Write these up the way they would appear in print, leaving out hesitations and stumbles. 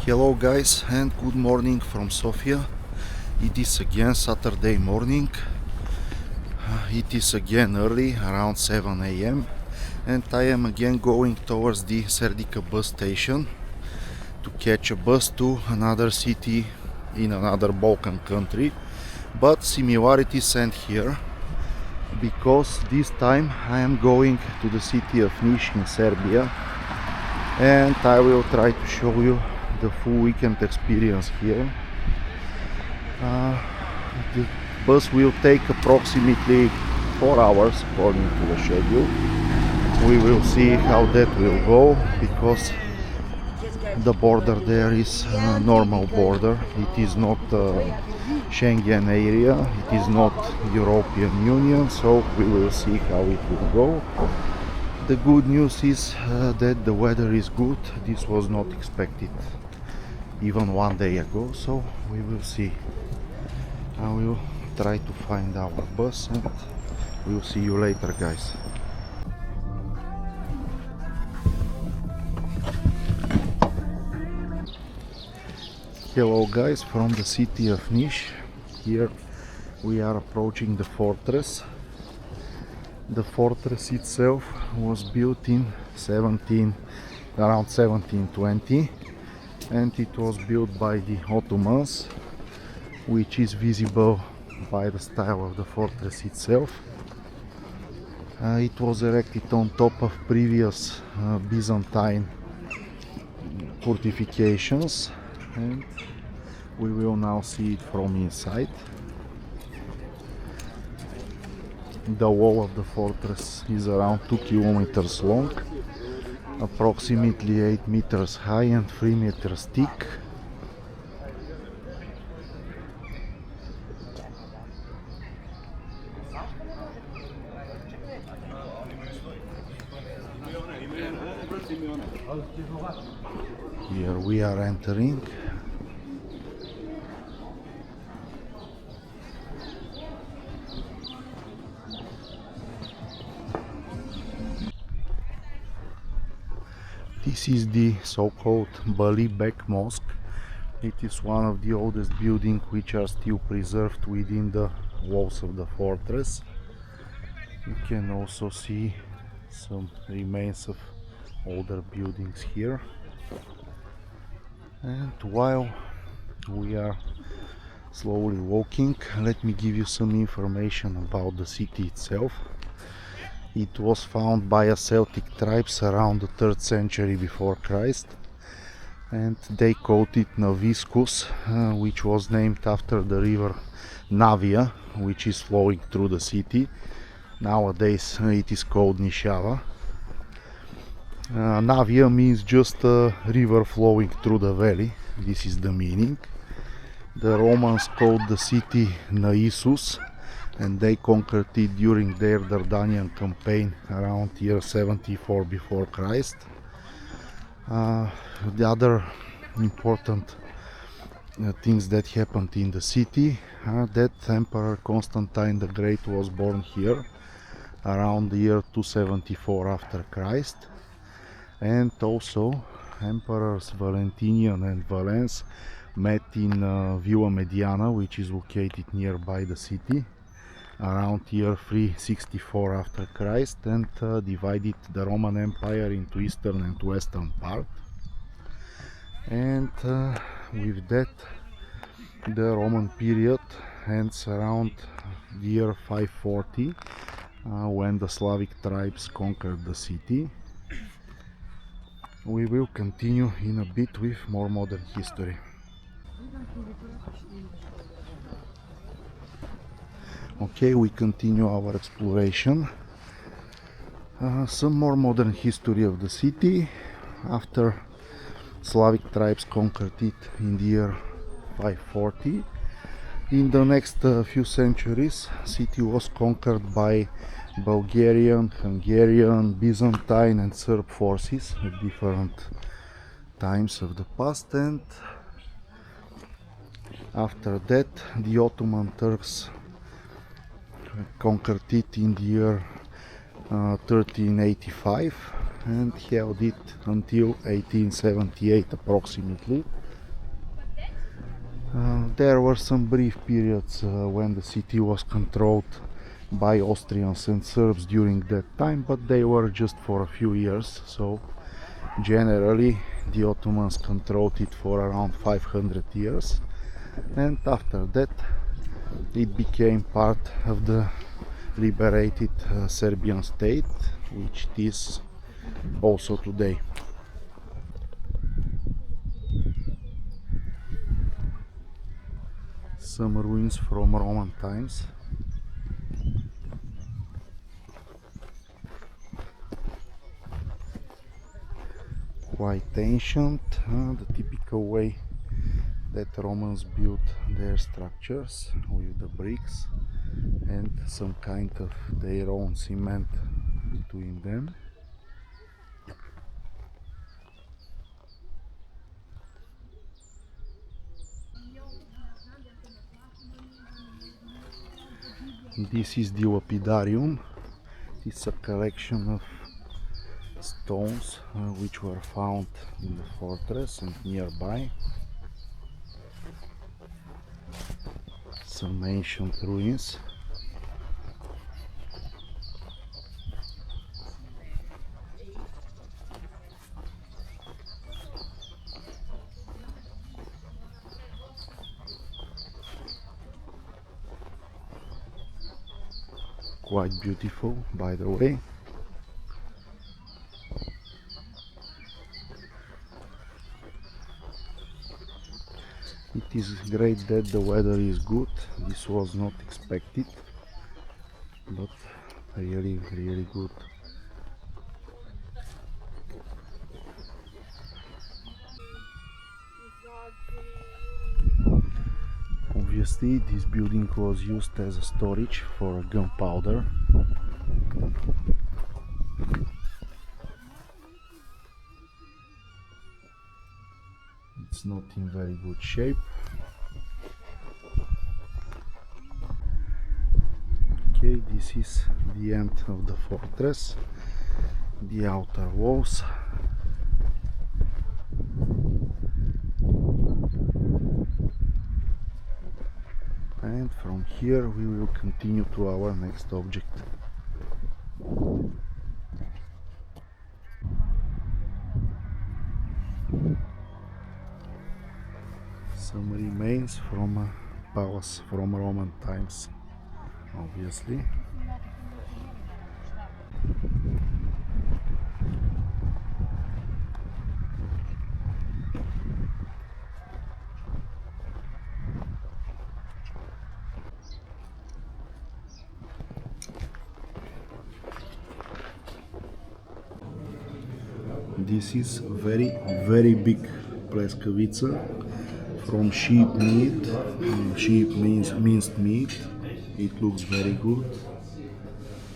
Hello guys and good morning from Sofia. It is again Saturday morning. It is again early, around 7 a.m. and I am again going towards the Serdica bus station to catch a bus to another city in another Balkan country. But similarities end here, because this time I am going to the city of Niš in Serbia, and I will try to show you the full weekend experience here. The bus will take approximately 4 hours according to the schedule. We will see how that will go, because the border there is a normal border. It is not Schengen area, it is not European Union, so we will see how it will go. The good news is that the weather is good. This was not expected even one day ago, so we will see. I will try to find our bus and we'll see you later, guys. Hello guys, from the city of Niš. Here we are approaching the fortress. The fortress itself was built in around 1720, and it was built by the Ottomans, which is visible by the style of the fortress itself. It was erected on top of previous Byzantine fortifications, and we will now see it from inside. The wall of the fortress is around 2 kilometers long, approximately 8 meters high and 3 meters thick. Here we are entering. This is the so-called Bali Bek Mosque. It is one of the oldest buildings which are still preserved within the walls of the fortress. You can also see some remains of older buildings here. And while we are slowly walking, let me give you some information about the city itself. It was founded by a Celtic tribes around the 3rd century before Christ, and they called it Naviscus, which was named after the river Navia, which is flowing through the city. Nowadays it is called Nishava. Navia means just a river flowing through the valley. This is the meaning. The Romans called the city Naissus, and they conquered it during their Dardanian campaign around year 74 before Christ. The other important things that happened in the city are that Emperor Constantine the Great was born here around the year 274 after Christ, and also Emperors Valentinian and Valens met in Villa Mediana, which is located nearby the city, around year 364 after Christ, and divided the Roman Empire into eastern and western part. And with that, the Roman period ends around the year 540, when the Slavic tribes conquered the city. We will continue in a bit with more modern history. Okay, we continue our exploration. Some more modern history of the city. After Slavic tribes conquered it in the year 540, in the next few centuries, city was conquered by Bulgarian, Hungarian, Byzantine and Serb forces at different times of the past, and after that the Ottoman Turks conquered it in the year 1385 and held it until 1878 approximately. There were some brief periods when the city was controlled by Austrians and Serbs during that time, but they were just for a few years. So generally the Ottomans controlled it for around 500 years, and after that it became part of the liberated Serbian state, which it is also today. Some ruins from Roman times. Quite ancient, the typical way that Romans built their structures, with the bricks and some kind of their own cement between them. This is the lapidarium. It's a collection of stones which were found in the fortress and nearby. Some ancient ruins. Quite beautiful, by the way. It is great that the weather is good. This was not expected, but really, really good. Obviously, this building was used as a storage for gunpowder. It's not in very good shape. Okay, this is the end of the fortress, the outer walls. And from here we will continue to our next object. Some remains from a palace from Roman times, obviously. This is very big pleskavica from sheep meat. Sheep means minced meat. It looks very good.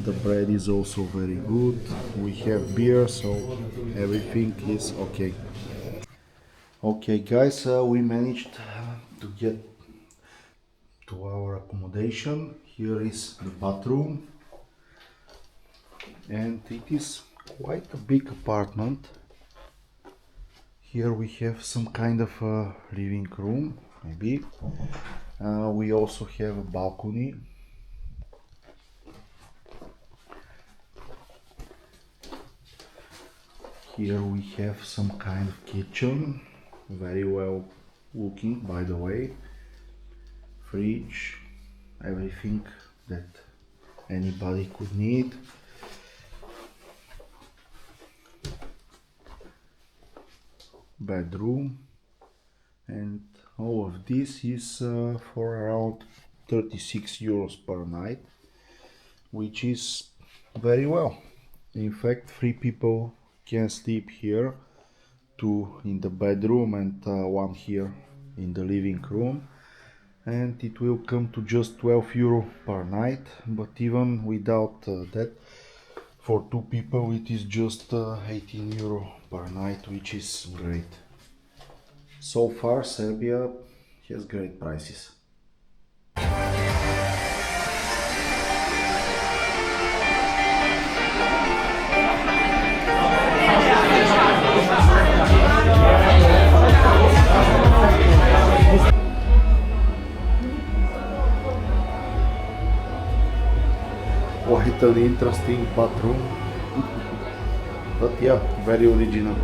The bread is also very good. We have beer, so everything is okay. Okay guys, we managed to get to our accommodation. Here is the bathroom, and it is quite a big apartment. Here we have some kind of a living room, maybe. We also have a balcony. Here we have some kind of kitchen, very well looking, by the way. Fridge, everything that anybody could need. Bedroom, and all of this is for around 36 euros per night, which is very well. In fact, 3 people can sleep here, 2 in the bedroom and 1 here in the living room, and it will come to just 12 euro per night. But even without that, for 2 people it is just 18 euro per night, which is great. So far Serbia has great prices. quite an interesting bathroom. But yeah, very original.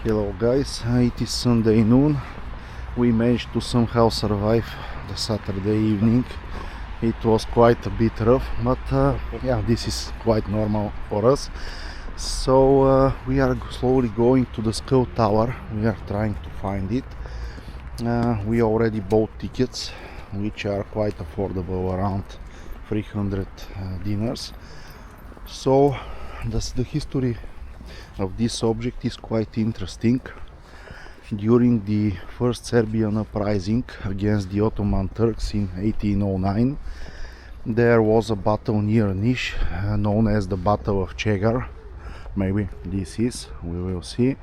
Hello guys, it is Sunday noon. We managed to somehow survive the Saturday evening. It was quite a bit rough, but yeah, this is quite normal for us. So we are slowly going to the Skull Tower. We are trying to find it. We already bought tickets, which are quite affordable, around 300 dinars. So the history of this object is quite interesting. During the first Serbian uprising against the Ottoman Turks in 1809, there was a battle near Niš known as the Battle of Chegar. Maybe this is, we will see.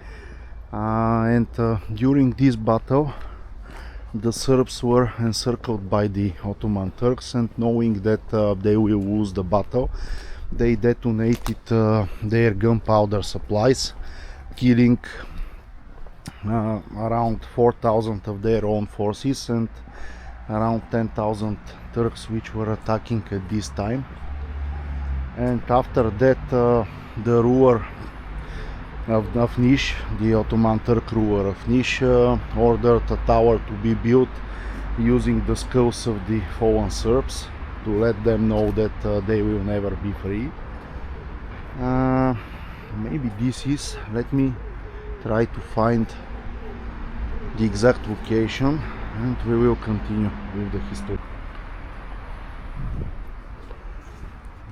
And during this battle, the Serbs were encircled by the Ottoman Turks, and knowing that they will lose the battle, they detonated their gunpowder supplies, killing around 4,000 of their own forces and around 10,000 Turks which were attacking at this time. And after that, the ruler of Niš, the Ottoman Turk ruler of Niš, ordered a tower to be built using the skulls of the fallen Serbs, to let them know that they will never be free. Maybe this is, let me try to find the exact location and we will continue with the history.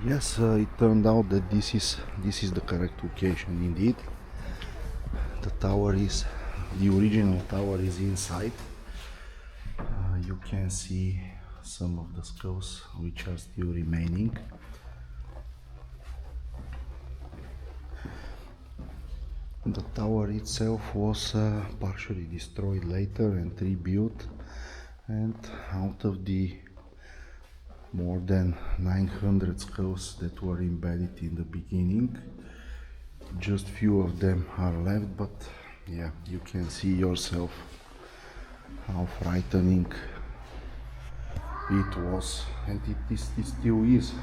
Yes, it turned out that this is the correct location indeed. The tower is, the original tower is inside. You can see some of the skulls which are still remaining. The tower itself was partially destroyed later and rebuilt, and out of the more than 900 skulls that were embedded in the beginning, just few of them are left, but yeah, you can see yourself how frightening it was, and it still is.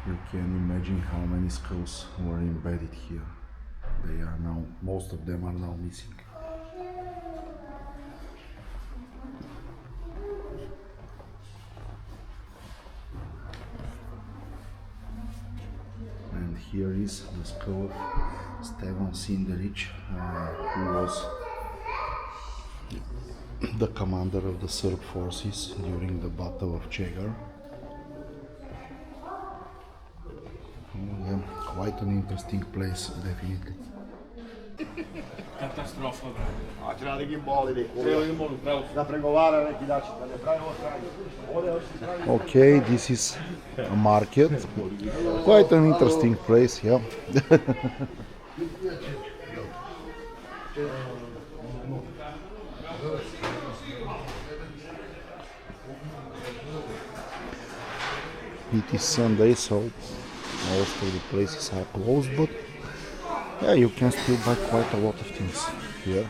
You can imagine how many skulls were embedded here. They are now, most of them are now missing. And here is the skull of Stevan Sinderic, who was the commander of the Serb forces during the Battle of Chegar. Yeah, quite an interesting place, definitely. Katastrofa, bravo. A će na nekim boli, da pregovara neki dači, da ne pravi ovo stranje. Okay, this is a market. Quite an interesting place, yeah. It is Sunday, so most of the places are closed, but yeah, you can still buy quite a lot of things here.